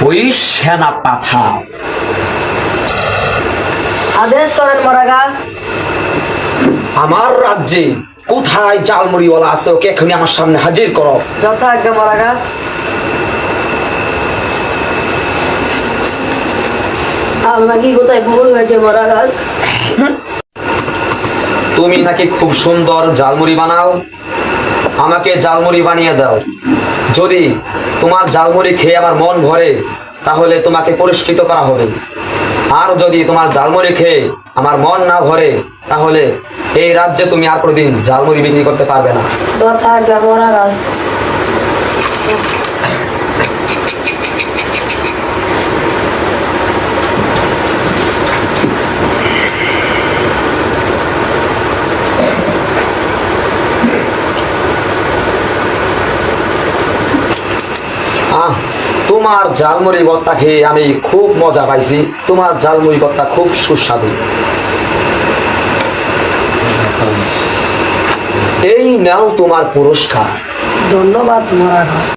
ওই সেনা পাঠাও। আদেশ করেন মহারাজ। আমার রাজ্যে কোথায় জালমুড়িওয়ালা আছে, ওকে এখনই আমার সামনে হাজির করো। যথাজ্ঞা মহারাজ। আমার কি কোথায় ভুল হয়েছে মহারাজ? তুমি নাকি খুব সুন্দর জালমুড়ি বানাও, আমাকে জালমুড়ি বানিয়ে দাও। যদি তোমার জালমুড়ি খেয়ে আমার মন ভরে তাহলে তোমাকে পুরস্কৃত করা হবে, আর যদি তোমার জালমুড়ি খেয়ে আমার মন না ভরে তাহলে এই রাজ্যে তুমি আর কোনোদিন জালমুড়ি বিক্রি করতে পারবে না। যথাজ্ঞা মহারাজ। তোমার জালমুড়ি ভর্তা খেয়ে আমি খুব মজা পাইছি। তোমার জালমুড়ি ভর্তা খুব সুস্বাদু। এই নাও তোমার পুরস্কার। ধন্যবাদ মহারাজ।